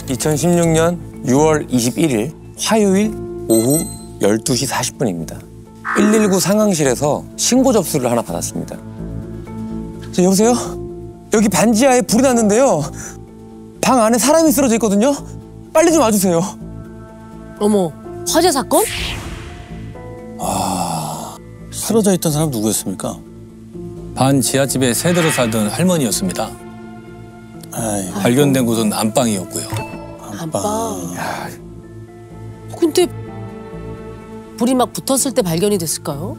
2016년 6월 21일 화요일 오후 12시 40분입니다. 119 상황실에서 신고 접수를 하나 받았습니다. 여보세요? 여기 반지하에 불이 났는데요. 방 안에 사람이 쓰러져 있거든요. 빨리 좀 와주세요. 어머, 화재 사건? 쓰러져 있던 사람 누구였습니까? 반 지하집에 새들어 살던 할머니였습니다. 아이, 발견된 곳은 안방이었고요. 안방. 근데 불이 막 붙었을 때 발견이 됐을까요?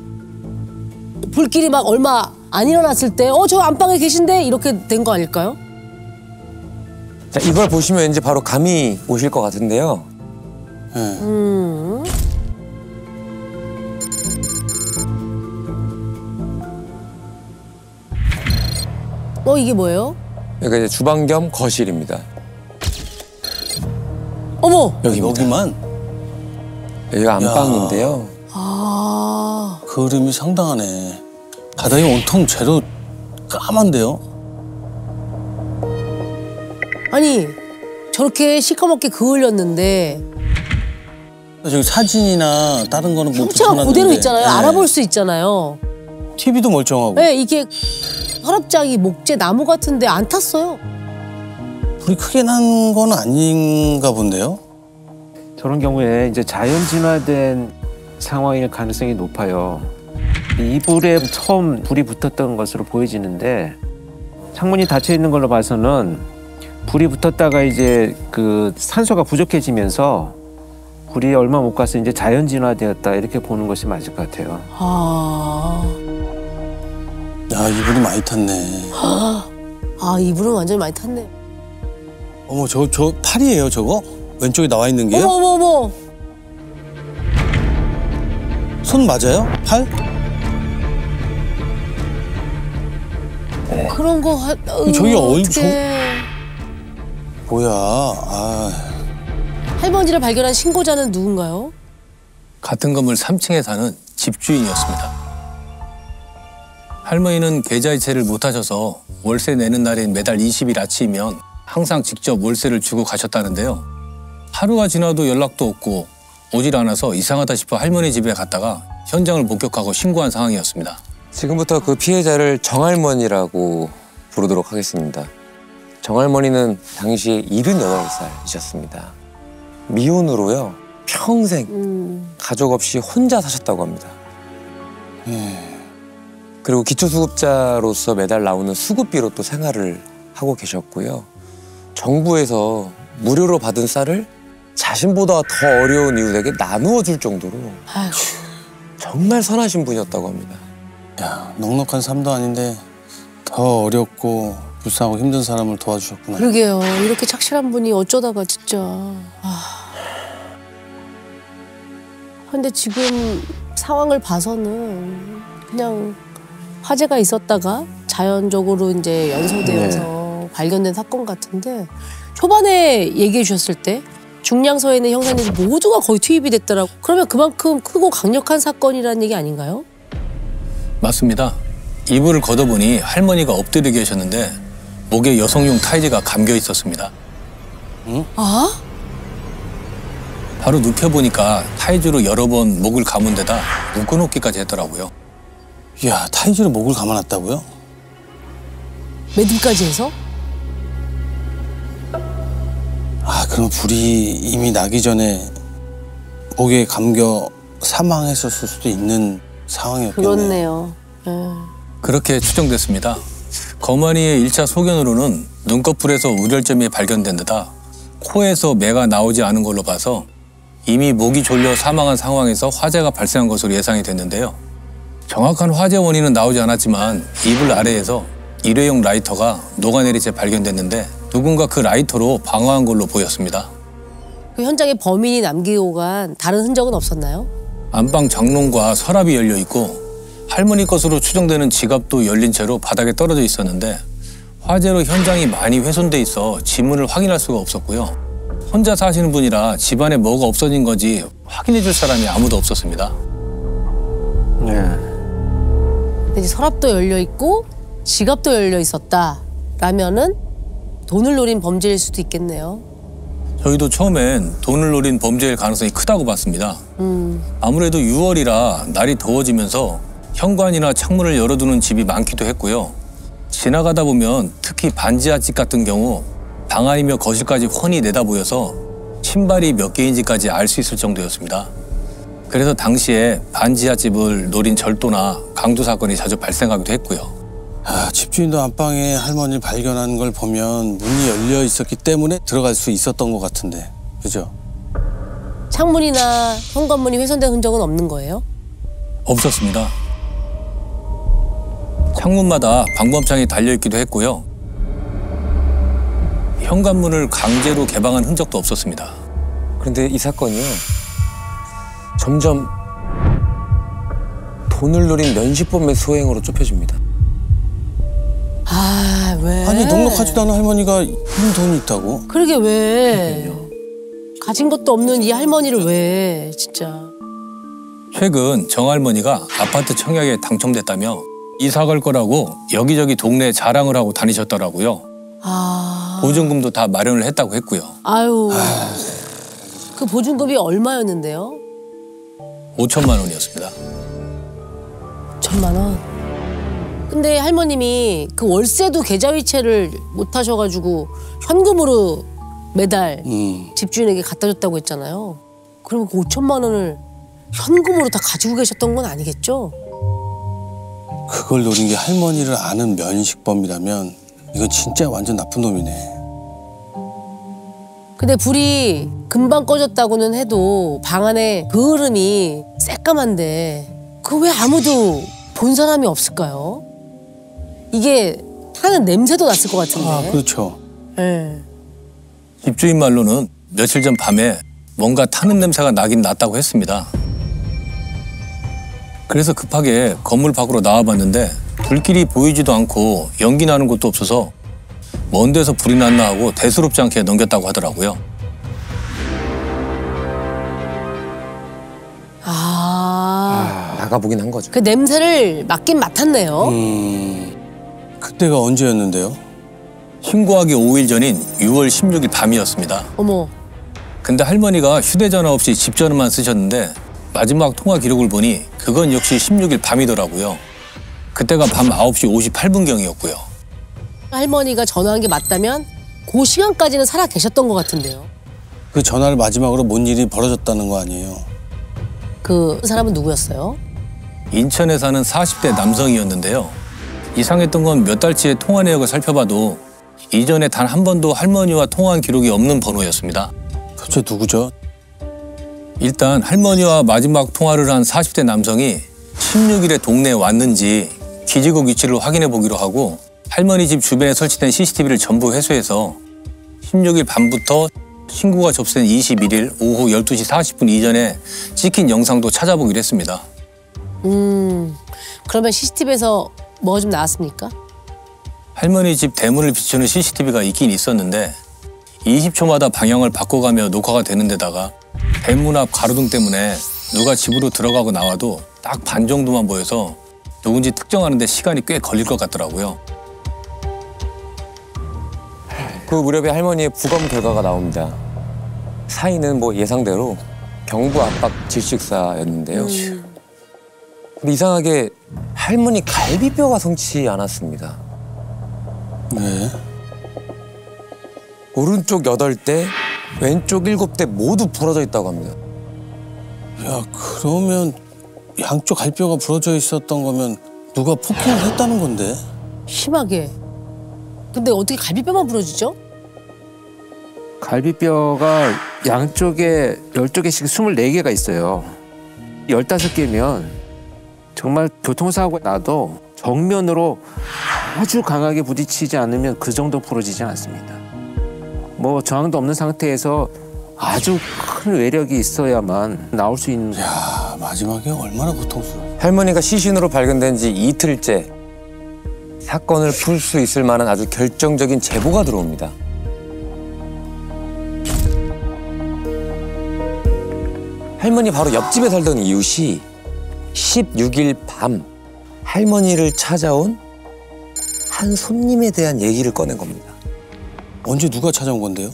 불길이 막 얼마 안 일어났을 때 저 안방에 계신데 이렇게 된 거 아닐까요? 자, 이걸 보시면 이제 바로 감이 오실 것 같은데요. 이게 뭐예요? 여기가 이제 주방 겸 거실입니다. 어머! 여기만? 여기가 안방인데요. 그림이 상당하네. 바닥이 온통 재로 까만데요? 아니, 저렇게 시커멓게 그을렸는데 저기 사진이나 다른 거는 뭐 형체가 붙여놨는데. 그대로 있잖아요. 네. 알아볼 수 있잖아요. TV도 멀쩡하고. 네, 이게 서랍장이 목재 나무 같은데 안 탔어요. 불이 크게 난 건 아닌가 본데요? 저런 경우에 이제 자연 진화된 상황일 가능성이 높아요. 이 불에 처음 불이 붙었던 것으로 보여지는데 창문이 닫혀 있는 걸로 봐서는 불이 붙었다가 이제 그 산소가 부족해지면서 불이 얼마 못 가서 이제 자연 진화되었다 이렇게 보는 것이 맞을 것 같아요. 야, 이불이 많이 탔네. 이불은 완전히 많이 탔네. 어머, 저 팔이에요, 저거? 왼쪽에 나와 있는 게요? 어머. 손 맞아요? 팔? 그런 거 저기 어떡해. 뭐야, 할머니를 발견한 신고자는 누군가요? 같은 건물 3층에 사는 집주인이었습니다. 할머니는 계좌이체를 못하셔서 월세 내는 날인 매달 20일 아침이면 항상 직접 월세를 주고 가셨다는데요. 하루가 지나도 연락도 없고 오질 않아서 이상하다 싶어 할머니 집에 갔다가 현장을 목격하고 신고한 상황이었습니다. 지금부터 그 피해자를 정할머니라고 부르도록 하겠습니다. 정할머니는 당시 78살이셨습니다. 미혼으로요. 평생 가족 없이 혼자 사셨다고 합니다. 그리고 기초수급자로서 매달 나오는 수급비로 또 생활을 하고 계셨고요. 정부에서 무료로 받은 쌀을 자신보다 더 어려운 이웃에게 나누어 줄 정도로 아이고. 정말 선하신 분이었다고 합니다. 야, 넉넉한 삶도 아닌데 더 어렵고 불쌍하고 힘든 사람을 도와주셨구나. 그러게요. 이렇게 착실한 분이 어쩌다가 진짜. 근데 지금 상황을 봐서는 그냥 화재가 있었다가 자연적으로 이제 연소되어서 발견된 사건 같은데 초반에 얘기해 주셨을 때 중량서에 있는 형사님들 모두가 거의 투입이 됐더라고. 그러면 그만큼 크고 강력한 사건이라는 얘기 아닌가요? 맞습니다. 이불을 걷어보니 할머니가 엎드려 계셨는데 목에 여성용 타이즈가 감겨 있었습니다. 바로 눕혀보니까 타이즈로 여러 번 목을 감은 데다 묶어놓기까지 했더라고요. 야, 타이즈로 목을 감아놨다고요? 매듭까지 해서? 그럼 불이 이미 나기 전에 목에 감겨 사망했었을 수도 있는 상황이었겠네요. 그렇네요. 그렇게 추정됐습니다. 거만이의 1차 소견으로는 눈꺼풀에서 우결점이 발견된 데다 코에서 매가 나오지 않은 걸로 봐서 이미 목이 졸려 사망한 상황에서 화재가 발생한 것으로 예상이 됐는데요. 정확한 화재 원인은 나오지 않았지만 이불 아래에서 일회용 라이터가 녹아내린 채 발견됐는데 누군가 그 라이터로 방어한 걸로 보였습니다. 그 현장에 범인이 남기고 간 다른 흔적은 없었나요? 안방 장롱과 서랍이 열려 있고 할머니 것으로 추정되는 지갑도 열린 채로 바닥에 떨어져 있었는데 화재로 현장이 많이 훼손돼 있어 지문을 확인할 수가 없었고요. 혼자 사시는 분이라 집안에 뭐가 없어진 건지 확인해 줄 사람이 아무도 없었습니다. 근데 이제 서랍도 열려 있고 지갑도 열려 있었다. 라면은 돈을 노린 범죄일 수도 있겠네요. 저희도 처음엔 돈을 노린 범죄일 가능성이 크다고 봤습니다. 아무래도 6월이라 날이 더워지면서 현관이나 창문을 열어두는 집이 많기도 했고요. 지나가다 보면 특히 반지하집 같은 경우 방 안이며 거실까지 훤히 내다 보여서 신발이 몇 개인지까지 알 수 있을 정도였습니다. 그래서 당시에 반지하집을 노린 절도나 강도 사건이 자주 발생하기도 했고요. 집주인도 안방에 할머니를 발견한 걸 보면 문이 열려 있었기 때문에 들어갈 수 있었던 것 같은데, 그죠? 창문이나 현관문이 훼손된 흔적은 없는 거예요? 없었습니다. 창문마다 방범창이 달려있기도 했고요. 현관문을 강제로 개방한 흔적도 없었습니다. 그런데 이 사건이요. 점점 돈을 노린 면식범의 소행으로 좁혀집니다. 아, 왜? 아니, 넉넉하지도 않은 할머니가 이런 돈이 있다고? 그러게 왜? 가진 것도 없는 이 할머니를 왜, 진짜. 최근 정할머니가 아파트 청약에 당첨됐다며 이사 갈 거라고 여기저기 동네에 자랑을 하고 다니셨더라고요. 보증금도 다 마련을 했다고 했고요. 아유. 그 보증금이 얼마였는데요? 5천만 원이었습니다. 1,000만 원. 근데 할머님이 그 월세도 계좌이체를 못 하셔가지고 현금으로 매달 집주인에게 갖다 줬다고 했잖아요. 그럼 그 5천만 원을 현금으로 다 가지고 계셨던 건 아니겠죠? 그걸 노린 게 할머니를 아는 면식범이라면 이건 진짜 완전 나쁜 놈이네. 근데 불이 금방 꺼졌다고는 해도 방 안에 그 흐름이 새까만데 그 왜 아무도 본 사람이 없을까요? 이게 타는 냄새도 났을 것 같은데. 그렇죠. 네. 집주인 말로는 며칠 전 밤에 뭔가 타는 냄새가 나긴 났다고 했습니다. 그래서 급하게 건물 밖으로 나와봤는데 불길이 보이지도 않고 연기 나는 곳도 없어서 먼 데서 불이 났나 하고 대수롭지 않게 넘겼다고 하더라고요. 나가보긴 한 거죠. 그 냄새를 맡긴 맡았네요. 그때가 언제였는데요? 신고하기 5일 전인 6월 16일 밤이었습니다. 어머. 근데 할머니가 휴대전화 없이 집 전화만 쓰셨는데 마지막 통화 기록을 보니 그건 역시 16일 밤이더라고요. 그때가 밤 9시 58분경이었고요. 할머니가 전화한 게 맞다면 그 시간까지는 살아 계셨던 것 같은데요. 그 전화를 마지막으로 뭔 일이 벌어졌다는 거 아니에요? 그 사람은 누구였어요? 인천에 사는 40대 남성이었는데요. 이상했던 건 몇 달치의 통화 내역을 살펴봐도 이전에 단 한 번도 할머니와 통화한 기록이 없는 번호였습니다. 도대체 누구죠? 일단 할머니와 마지막 통화를 한 40대 남성이 16일에 동네에 왔는지 기지국 위치를 확인해 보기로 하고 할머니 집 주변에 설치된 CCTV를 전부 회수해서 16일 밤부터 신고가 접수된 21일 오후 12시 40분 이전에 찍힌 영상도 찾아보기로 했습니다. 그러면 CCTV에서 뭐가 좀 나왔습니까? 할머니 집 대문을 비추는 CCTV가 있긴 있었는데 20초마다 방향을 바꿔가며 녹화가 되는 데다가 대문 앞 가로등 때문에 누가 집으로 들어가고 나와도 딱 반 정도만 보여서 누군지 특정하는 데 시간이 꽤 걸릴 것 같더라고요. 그 무렵에 할머니의 부검 결과가 나옵니다. 사인은 뭐 예상대로 경부 압박 질식사였는데요. 근데 이상하게 할머니 갈비뼈가 성치 않았습니다. 네. 오른쪽 8대, 왼쪽 7대 모두 부러져 있다고 합니다. 야, 그러면 양쪽 갈뼈가 부러져 있었던 거면 누가 폭행을 했다는 건데? 심하게. 근데 어떻게 갈비뼈만 부러지죠? 갈비뼈가 양쪽에 12개씩 24개가 있어요. 15개면 정말 교통사고가 나도 정면으로 아주 강하게 부딪히지 않으면 그 정도 부러지지 않습니다. 뭐 저항도 없는 상태에서 아주 큰 외력이 있어야만 나올 수 있는. 야, 마지막에 얼마나 고통스러워. 할머니가 시신으로 발견된 지 이틀째 사건을 풀 수 있을 만한 아주 결정적인 제보가 들어옵니다. 할머니 바로 옆집에 살던 이웃이 16일 밤 할머니를 찾아온 한 손님에 대한 얘기를 꺼낸 겁니다. 언제 누가 찾아온 건데요?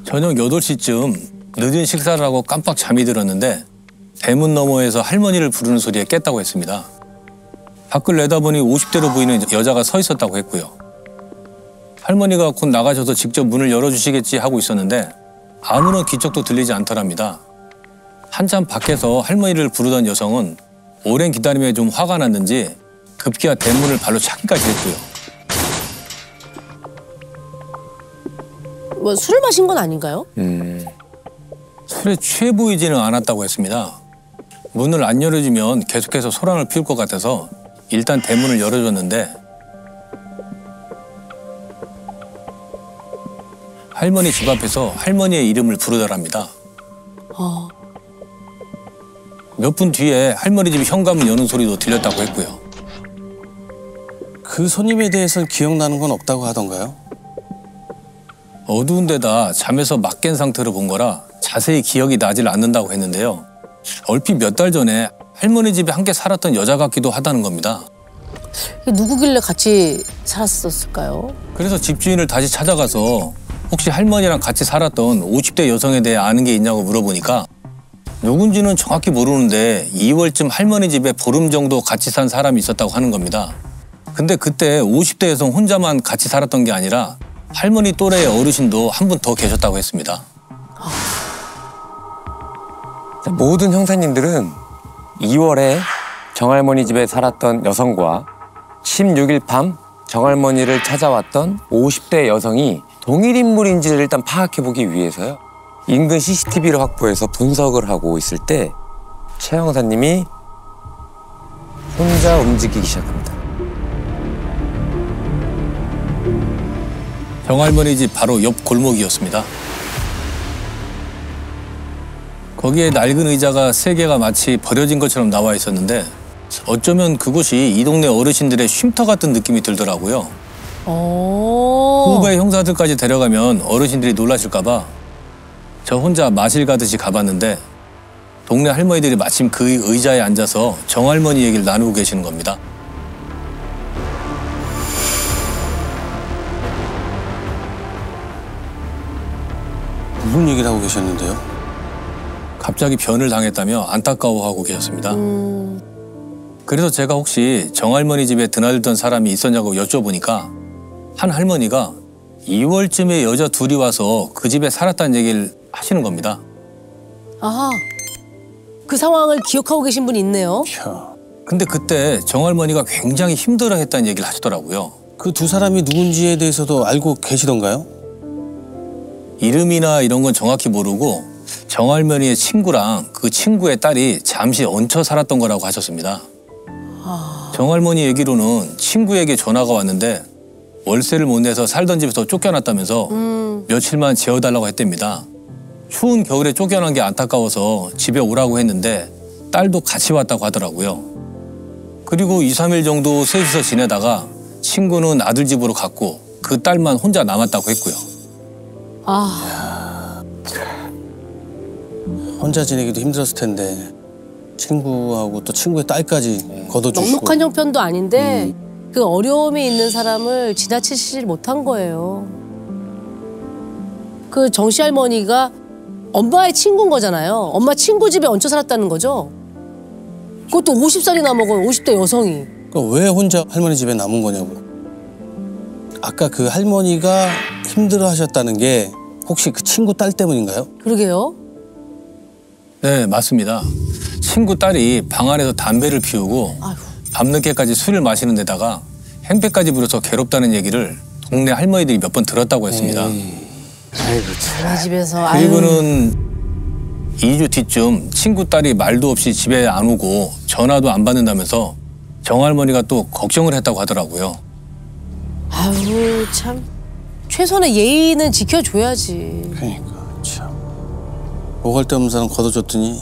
저녁 8시쯤 늦은 식사를 하고 깜빡 잠이 들었는데 대문 너머에서 할머니를 부르는 소리에 깼다고 했습니다. 밖을 내다보니 50대로 보이는 여자가 서 있었다고 했고요. 할머니가 곧 나가셔서 직접 문을 열어주시겠지 하고 있었는데 아무런 기척도 들리지 않더랍니다. 한참 밖에서 할머니를 부르던 여성은 오랜 기다림에 좀 화가 났는지 급기야 대문을 발로 차기까지 했고요. 뭐 술을 마신 건 아닌가요? 술에 취해 보이지는 않았다고 했습니다. 문을 안 열어주면 계속해서 소란을 피울 것 같아서 일단 대문을 열어줬는데 할머니 집 앞에서 할머니의 이름을 부르더랍니다. 몇 분 뒤에 할머니 집 현관문 여는 소리도 들렸다고 했고요. 그 손님에 대해서는 기억나는 건 없다고 하던가요? 어두운 데다 잠에서 막 깬 상태로 본 거라 자세히 기억이 나질 않는다고 했는데요. 얼핏 몇 달 전에 할머니 집에 함께 살았던 여자 같기도 하다는 겁니다. 누구길래 같이 살았었을까요? 그래서 집주인을 다시 찾아가서 혹시 할머니랑 같이 살았던 50대 여성에 대해 아는 게 있냐고 물어보니까 누군지는 정확히 모르는데 2월쯤 할머니 집에 보름 정도 같이 산 사람이 있었다고 하는 겁니다. 근데 그때 50대 여성 혼자만 같이 살았던 게 아니라 할머니 또래의 어르신도 한 분 더 계셨다고 했습니다. 모든 형사님들은 2월에 정할머니 집에 살았던 여성과 16일 밤 정할머니를 찾아왔던 50대 여성이 동일 인물인지를 일단 파악해보기 위해서요. 인근 CCTV를 확보해서 분석을 하고 있을 때 최 형사님이 혼자 움직이기 시작합니다. 정할머니 집 바로 옆 골목이었습니다. 거기에 낡은 의자가 3개가 마치 버려진 것처럼 나와 있었는데 어쩌면 그곳이 이 동네 어르신들의 쉼터 같은 느낌이 들더라고요. 후배 형사들까지 데려가면 어르신들이 놀라실까 봐 저 혼자 마실 가듯이 가봤는데 동네 할머니들이 마침 그 의자에 앉아서 정할머니 얘기를 나누고 계시는 겁니다. 무슨 얘기를 하고 계셨는데요? 갑자기 변을 당했다며 안타까워하고 계셨습니다. 그래서 제가 혹시 정할머니 집에 드나들던 사람이 있었냐고 여쭤보니까 한 할머니가 2월쯤에 여자 둘이 와서 그 집에 살았다는 얘기를 하시는 겁니다. 아, 그 상황을 기억하고 계신 분이 있네요. 근데 그때 정할머니가 굉장히 힘들어했다는 얘기를 하시더라고요. 그 두 사람이 누군지에 대해서도 알고 계시던가요? 이름이나 이런 건 정확히 모르고 정할머니의 친구랑 그 친구의 딸이 잠시 얹혀 살았던 거라고 하셨습니다. 정할머니 얘기로는 친구에게 전화가 왔는데 월세를 못 내서 살던 집에서 쫓겨났다면서 며칠만 재워달라고 했답니다. 추운 겨울에 쫓겨난 게 안타까워서 집에 오라고 했는데 딸도 같이 왔다고 하더라고요. 그리고 2, 3일 정도 셋이서 지내다가 친구는 아들 집으로 갔고 그 딸만 혼자 남았다고 했고요. 혼자 지내기도 힘들었을 텐데 친구하고 또 친구의 딸까지 걷어주시고. 넉넉한 형편도 아닌데 그 어려움이 있는 사람을 지나치지 못한 거예요. 그 정씨 할머니가 엄마의 친구인 거잖아요. 엄마 친구 집에 얹혀 살았다는 거죠. 그것도 50살이나 먹은 50대 여성이. 그러니까 왜 혼자 할머니 집에 남은 거냐고. 아까 그 할머니가 힘들어하셨다는 게 혹시 그 친구 딸 때문인가요? 그러게요. 네, 맞습니다. 친구 딸이 방 안에서 담배를 피우고 아휴. 밤늦게까지 술을 마시는 데다가 행패까지 부려서 괴롭다는 얘기를 동네 할머니들이 몇 번 들었다고 했습니다. 이 집에서 그리고는 2주 뒤쯤 친구 딸이 말도 없이 집에 안 오고 전화도 안 받는다면서 정할머니가 또 걱정을 했다고 하더라고요. 아유 참 최소한의 예의는 지켜줘야지. 그러니까 참. 오갈 데 없는 사람 걷어줬더니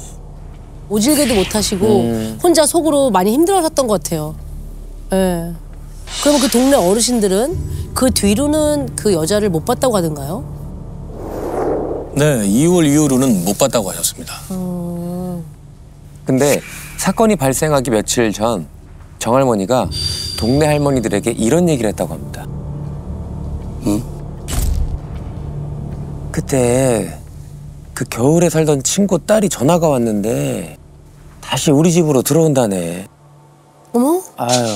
오질게도 못하시고 혼자 속으로 많이 힘들어하셨던 것 같아요. 예. 그러면 그 동네 어르신들은 그 뒤로는 그 여자를 못 봤다고 하던가요? 네, 2월 이후로는 못 봤다고 하셨습니다. 근데 사건이 발생하기 며칠 전 정할머니가 동네 할머니들에게 이런 얘기를 했다고 합니다. 그때 그 겨울에 살던 친구 딸이 전화가 왔는데 다시 우리 집으로 들어온다네. 어머? 아유.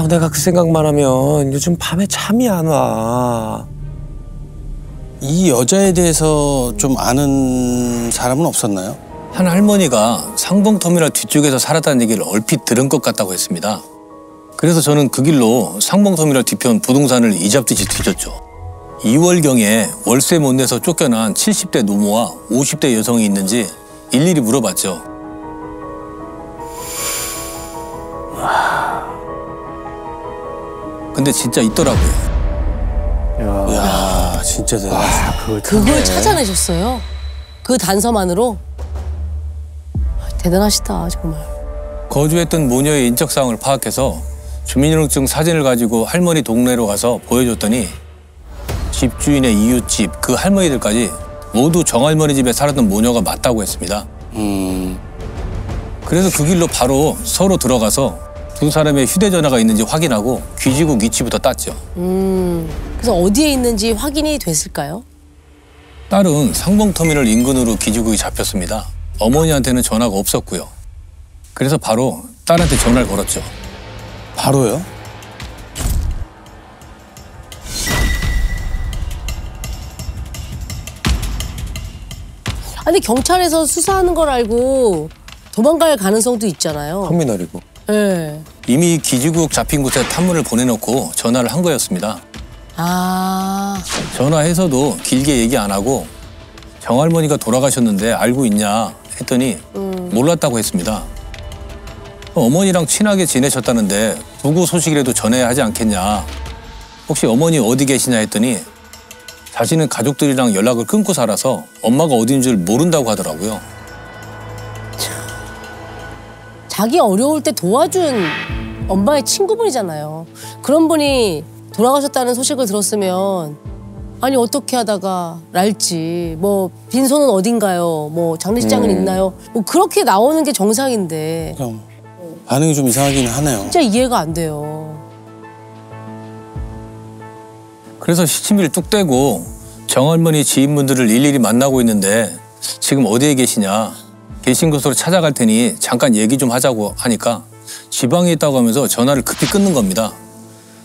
내가 그 생각만 하면 요즘 밤에 잠이 안 와. 이 여자에 대해서 좀 아는 사람은 없었나요? 한 할머니가 상봉터미널 뒤쪽에서 살았다는 얘기를 얼핏 들은 것 같다고 했습니다. 그래서 저는 그 길로 상봉터미널 뒤편 부동산을 이잡듯이 뒤졌죠. 2월경에 월세 못 내서 쫓겨난 70대 노모와 50대 여성이 있는지 일일이 물어봤죠. 근데 진짜 있더라고요. 이야, 진짜 대단하시다. 그걸 찾아내셨어요? 그 단서만으로? 대단하시다 정말. 거주했던 모녀의 인적사항을 파악해서 주민등록증 사진을 가지고 할머니 동네로 가서 보여줬더니 집주인의 이웃집 그 할머니들까지 모두 정할머니 집에 살았던 모녀가 맞다고 했습니다. 그래서 그 길로 바로 서로 들어가서 두 사람의 휴대전화가 있는지 확인하고 귀지국 위치부터 땄죠. 그래서 어디에 있는지 확인이 됐을까요? 딸은 상봉터미널 인근으로 귀지국이 잡혔습니다. 어머니한테는 전화가 없었고요. 그래서 바로 딸한테 전화를 걸었죠. 바로요? 아니 경찰에서 수사하는 걸 알고 도망갈 가능성도 있잖아요. 터미널이고. 네. 이미 귀지국 잡힌 곳에 탐문을 보내놓고 전화를 한 거였습니다. 아, 전화해서도 길게 얘기 안 하고 정할머니가 돌아가셨는데 알고 있냐 했더니 몰랐다고 했습니다. 어머니랑 친하게 지내셨다는데 부고 소식이라도 전해야 하지 않겠냐. 혹시 어머니 어디 계시냐 했더니 자신은 가족들이랑 연락을 끊고 살아서 엄마가 어딘 줄 모른다고 하더라고요. 자기 어려울 때 도와준 엄마의 친구분이잖아요. 그런 분이 돌아가셨다는 소식을 들었으면 아니 어떻게 하다가 랄지 뭐 빈손은 어딘가요? 뭐 장례식장은 있나요? 뭐 그렇게 나오는 게 정상인데 그럼 반응이 좀 이상하긴 하네요. 진짜 이해가 안 돼요. 그래서 시치미를 뚝 떼고 정할머니 지인분들을 일일이 만나고 있는데 지금 어디에 계시냐. 계신 곳으로 찾아갈 테니 잠깐 얘기 좀 하자고 하니까 지방에 있다고 하면서 전화를 급히 끊는 겁니다.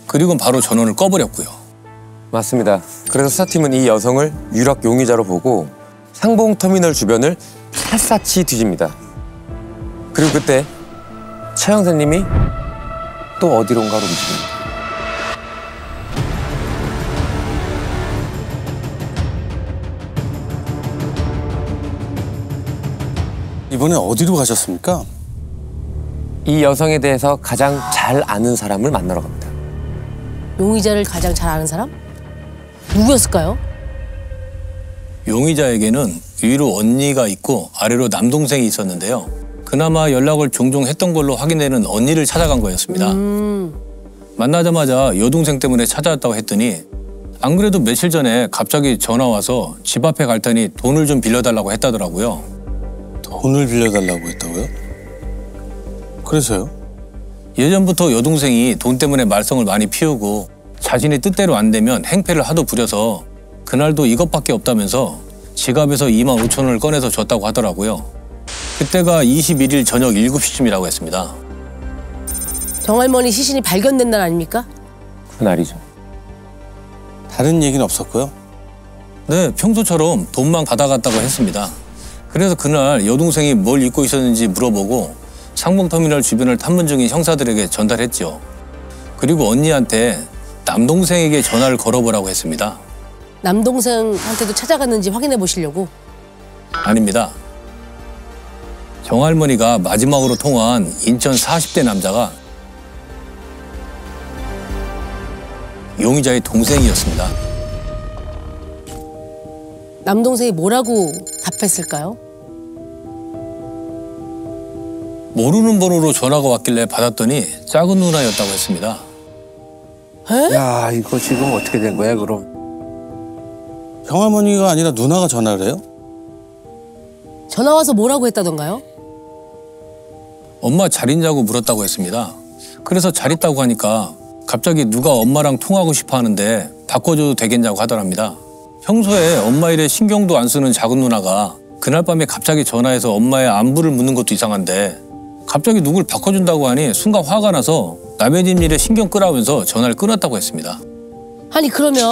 그리고 바로 전원을 꺼버렸고요. 맞습니다. 그래서 수사팀은 이 여성을 유력 용의자로 보고 상봉터미널 주변을 샅샅이 뒤집니다. 그리고 그때 최 형사님이 또 어디론가로 움직입니다. 이번에 어디로 가셨습니까? 이 여성에 대해서 가장 잘 아는 사람을 만나러 갑니다. 용의자를 가장 잘 아는 사람? 누구였을까요? 용의자에게는 위로 언니가 있고 아래로 남동생이 있었는데요. 그나마 연락을 종종 했던 걸로 확인되는 언니를 찾아간 거였습니다. 만나자마자 여동생 때문에 찾아왔다고 했더니 안 그래도 며칠 전에 갑자기 전화 와서 집 앞에 갈 테니 돈을 좀 빌려달라고 했다더라고요. 돈을 빌려달라고 했다고요? 그래서요? 예전부터 여동생이 돈 때문에 말썽을 많이 피우고 자신의 뜻대로 안 되면 행패를 하도 부려서 그날도 이것밖에 없다면서 지갑에서 25,000원을 꺼내서 줬다고 하더라고요. 그때가 21일 저녁 7시쯤이라고 했습니다. 정할머니 시신이 발견된 날 아닙니까? 그날이죠. 다른 얘기는 없었고요? 네, 평소처럼 돈만 받아갔다고 했습니다. 그래서 그날 여동생이 뭘 입고 있었는지 물어보고 상봉터미널 주변을 탐문 중인 형사들에게 전달했죠. 그리고 언니한테 남동생에게 전화를 걸어보라고 했습니다. 남동생한테도 찾아갔는지 확인해 보시려고? 아닙니다. 정할머니가 마지막으로 통화한 인천 40대 남자가 용의자의 동생이었습니다. 남동생이 뭐라고 답했을까요? 모르는 번호로 전화가 왔길래 받았더니 작은 누나였다고 했습니다. 에? 야, 이거 지금 어떻게 된 거야, 그럼? 형할머니가 아니라 누나가 전화를 해요? 전화 와서 뭐라고 했다던가요? 엄마 잘 있냐고 물었다고 했습니다. 그래서 잘 있다고 하니까 갑자기 누가 엄마랑 통화하고 싶어 하는데 바꿔줘도 되겠냐고 하더랍니다. 평소에 엄마 일에 신경도 안 쓰는 작은 누나가 그날 밤에 갑자기 전화해서 엄마의 안부를 묻는 것도 이상한데 갑자기 누굴 바꿔준다고 하니 순간 화가 나서 남의 집 일에 신경 끄라면서 전화를 끊었다고 했습니다. 아니 그러면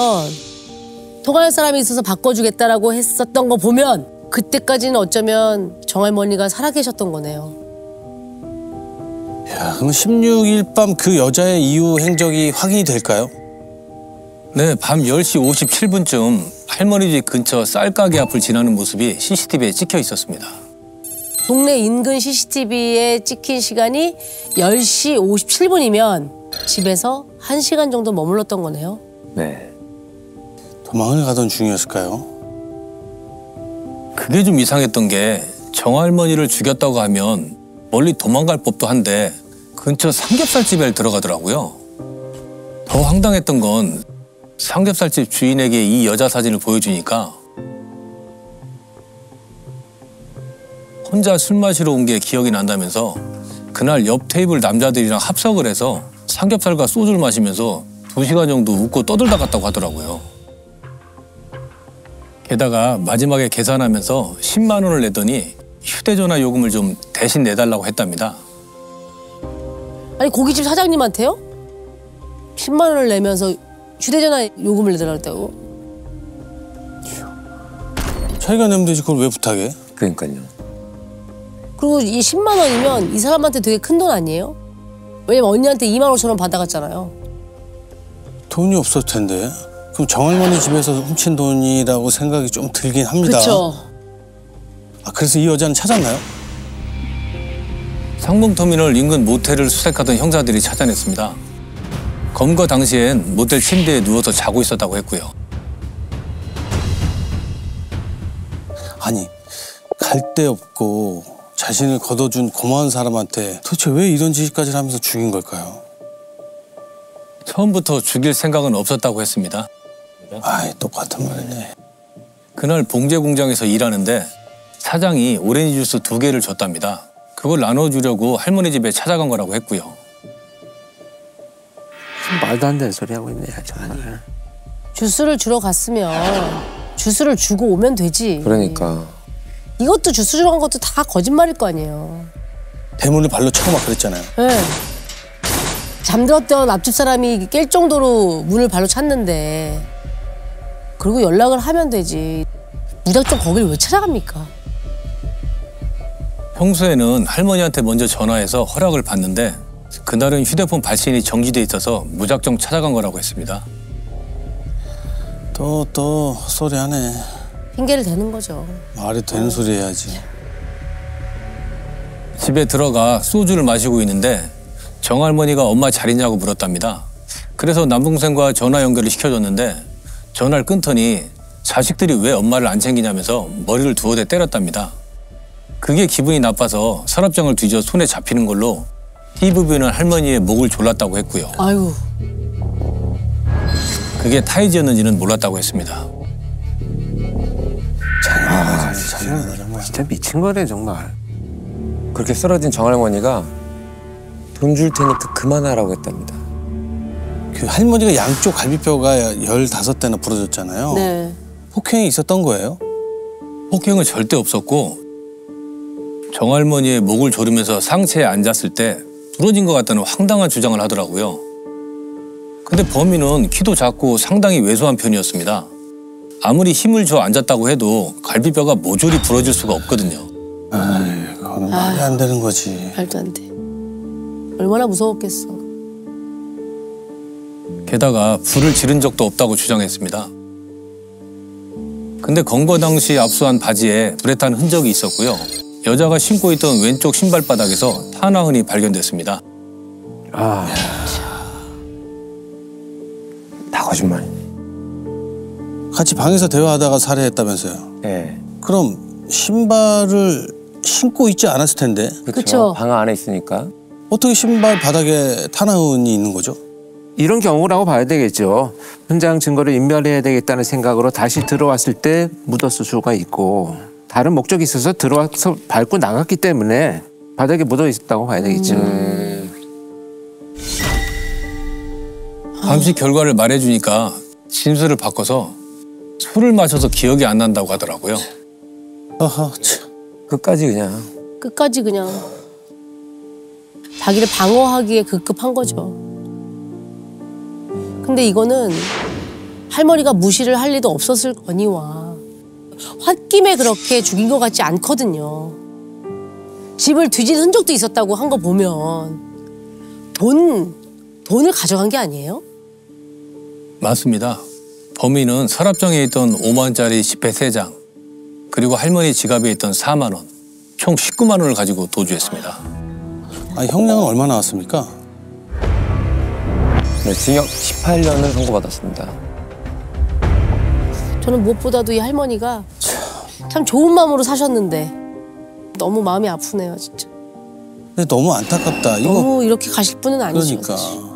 통화할 사람이 있어서 바꿔주겠다라고 했었던 거 보면 그때까지는 어쩌면 정할머니가 살아계셨던 거네요. 야, 그럼 16일 밤 그 여자의 이후 행적이 확인이 될까요? 네, 밤 10시 57분쯤 할머니 집 근처 쌀가게 앞을 지나는 모습이 CCTV에 찍혀 있었습니다. 동네 인근 CCTV에 찍힌 시간이 10시 57분이면 집에서 1시간 정도 머물렀던 거네요. 네. 도망을 가던 중이었을까요? 그게 좀 이상했던 게 정할머니를 죽였다고 하면 멀리 도망갈 법도 한데 근처 삼겹살집에 들어가더라고요. 더 황당했던 건 삼겹살집 주인에게 이 여자 사진을 보여주니까 혼자 술 마시러 온 게 기억이 난다면서 그날 옆 테이블 남자들이랑 합석을 해서 삼겹살과 소주를 마시면서 2시간 정도 웃고 떠들다 갔다고 하더라고요. 게다가 마지막에 계산하면서 10만 원을 내더니 휴대전화 요금을 좀 대신 내달라고 했답니다. 아니 고깃집 사장님한테요? 10만 원을 내면서 휴대전화 요금을 내달라고 했다고? 자기가 내면 되지 그걸 왜 부탁해? 그러니까요. 그리고 이 10만 원이면 이 사람한테 되게 큰 돈 아니에요? 왜냐면 언니한테 2만 5천 원 받아갔잖아요. 돈이 없었을 텐데. 그럼 정할머니 집에서 훔친 돈이라고 생각이 좀 들긴 합니다. 그렇죠. 아, 그래서 이 여자는 찾았나요? 상봉터미널 인근 모텔을 수색하던 형사들이 찾아냈습니다. 검거 당시엔 모텔 침대에 누워서 자고 있었다고 했고요. 아니, 갈 데 없고 자신을 걷어준 고마운 사람한테 도대체 왜 이런 짓까지 하면서 죽인 걸까요? 처음부터 죽일 생각은 없었다고 했습니다. 아이, 똑같은 말이네. 그날 봉제 공장에서 일하는데 사장이 오렌지 주스 2개를 줬답니다. 그걸 나눠주려고 할머니 집에 찾아간 거라고 했고요. 말도 안 되는 소리 하고 있네 정말. 주스를 주러 갔으면 주스를 주고 오면 되지. 그러니까. 이것도 주스 주러 간 것도 다 거짓말일 거 아니에요. 대문을 발로 차고 막 그랬잖아요. 네. 잠들었던 앞집 사람이 깰 정도로 문을 발로 찼는데 그리고 연락을 하면 되지. 무작정 거길 왜 찾아갑니까? 평소에는 할머니한테 먼저 전화해서 허락을 받는데 그날은 휴대폰 발신이 정지돼 있어서 무작정 찾아간 거라고 했습니다. 또 헛소리 하네. 핑계를 대는 거죠. 말이 되는 소리 해야지. 집에 들어가 소주를 마시고 있는데 정할머니가 엄마 잘 있냐고 물었답니다. 그래서 남동생과 전화 연결을 시켜줬는데 전화를 끊더니 자식들이 왜 엄마를 안 챙기냐면서 머리를 2대 때렸답니다. 그게 기분이 나빠서 서랍장을 뒤져 손에 잡히는 걸로 TV보는 할머니의 목을 졸랐다고 했고요. 아유. 그게 타이즈였는지는 몰랐다고 했습니다. 진짜 미친 거네 정말. 그렇게 쓰러진 정할머니가 돈 줄 테니까 그만하라고 했답니다. 그 할머니가 양쪽 갈비뼈가 15대나 부러졌잖아요. 네. 폭행이 있었던 거예요? 폭행은 절대 없었고 정할머니의 목을 조르면서 상체에 앉았을 때 부러진 것 같다는 황당한 주장을 하더라고요. 근데 범인은 키도 작고 상당히 왜소한 편이었습니다. 아무리 힘을 줘 앉았다고 해도 갈비뼈가 모조리 부러질 수가 없거든요. 아이, 그거는 말이 안 되는 거지. 말도 안 돼. 얼마나 무서웠겠어. 게다가 불을 지른 적도 없다고 주장했습니다. 근데 검거 당시 압수한 바지에 불에 탄 흔적이 있었고요. 여자가 신고 있던 왼쪽 신발바닥에서 탄화흔이 발견됐습니다. 아, 다 거짓말. 같이 방에서 대화하다가 살해했다면서요. 예. 그럼 신발을 신고 있지 않았을 텐데 그쵸. 그렇죠. 방 안에 있으니까. 어떻게 신발 바닥에 탄화흔이 있는 거죠? 이런 경우라고 봐야 되겠죠. 현장 증거를 인멸해야 되겠다는 생각으로 다시 들어왔을 때 묻었을 수가 있고 다른 목적이 있어서 들어와서 밟고 나갔기 때문에 바닥에 묻어 있었다고 봐야 되겠죠. 감식 결과를 말해주니까 진술을 바꿔서 술을 마셔서 기억이 안 난다고 하더라고요. 아하, 참. 끝까지 그냥. 끝까지 그냥 자기를 방어하기에 급급한 거죠. 근데 이거는 할머니가 무시를 할 리도 없었을 거니와 홧김에 그렇게 죽인 것 같지 않거든요. 집을 뒤진 흔적도 있었다고 한 거 보면 돈을 가져간 게 아니에요? 맞습니다. 범인은 서랍장에 있던 5만원짜리 지폐 3장, 그리고 할머니 지갑에 있던 4만 원, 총 19만 원을 가지고 도주했습니다. 아, 형량은 얼마 나왔습니까? 네, 징역 18년을 선고받았습니다. 저는 무엇보다도 이 할머니가 참 좋은 마음으로 사셨는데 너무 마음이 아프네요, 진짜. 근데 너무 안타깝다. 이거 너무 이렇게 가실 분은 아니죠. 그러니까. 사실.